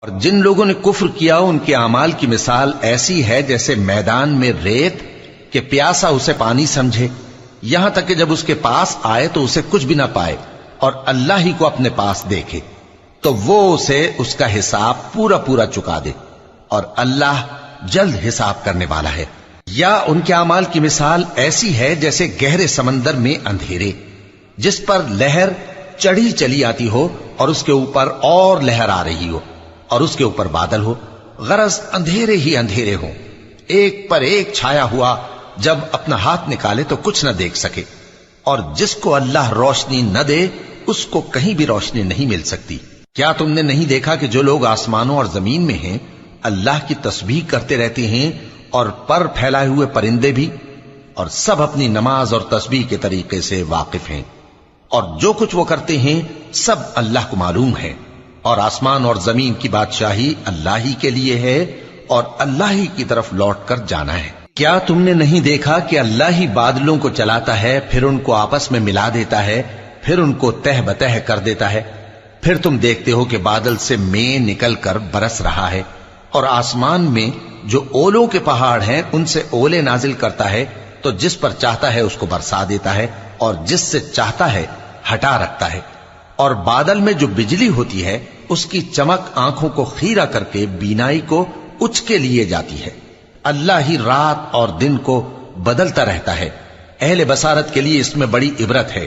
اور جن لوگوں نے کفر کیا ان کے اعمال کی مثال ایسی ہے جیسے میدان میں ریت کہ پیاسا اسے پانی سمجھے، یہاں تک کہ جب اس کے پاس آئے تو اسے کچھ بھی نہ پائے اور اللہ ہی کو اپنے پاس دیکھے تو وہ اسے اس کا حساب پورا پورا چکا دے، اور اللہ جلد حساب کرنے والا ہے۔ یا ان کے اعمال کی مثال ایسی ہے جیسے گہرے سمندر میں اندھیرے جس پر لہر چڑھی چلی آتی ہو اور اس کے اوپر اور لہر آ رہی ہو اور اس کے اوپر بادل ہو، غرض اندھیرے ہی اندھیرے ہوں، ایک پر ایک چھایا ہوا، جب اپنا ہاتھ نکالے تو کچھ نہ دیکھ سکے، اور جس کو اللہ روشنی نہ دے اس کو کہیں بھی روشنی نہیں مل سکتی۔ کیا تم نے نہیں دیکھا کہ جو لوگ آسمانوں اور زمین میں ہیں اللہ کی تسبیح کرتے رہتے ہیں، اور پر پھیلائے ہوئے پرندے بھی، اور سب اپنی نماز اور تسبیح کے طریقے سے واقف ہیں، اور جو کچھ وہ کرتے ہیں سب اللہ کو معلوم ہے، اور آسمان اور زمین کی بادشاہی اللہ ہی کے لیے ہے اور اللہ ہی کی طرف لوٹ کر جانا ہے۔ کیا تم نے نہیں دیکھا کہ اللہ ہی بادلوں کو چلاتا ہے، پھر ان کو آپس میں ملا دیتا ہے، پھر ان کو تہ بتہ کر دیتا ہے، پھر تم دیکھتے ہو کہ بادل سے مے نکل کر برس رہا ہے، اور آسمان میں جو اولوں کے پہاڑ ہیں ان سے اولے نازل کرتا ہے، تو جس پر چاہتا ہے اس کو برسا دیتا ہے اور جس سے چاہتا ہے ہٹا رکھتا ہے، اور بادل میں جو بجلی ہوتی ہے اس کی چمک آنکھوں کو خیرہ کر کے بینائی کو اچکے لیے جاتی ہے۔ اللہ ہی رات اور دن کو بدلتا رہتا ہے، اہل بصارت کے لیے اس میں بڑی عبرت ہے۔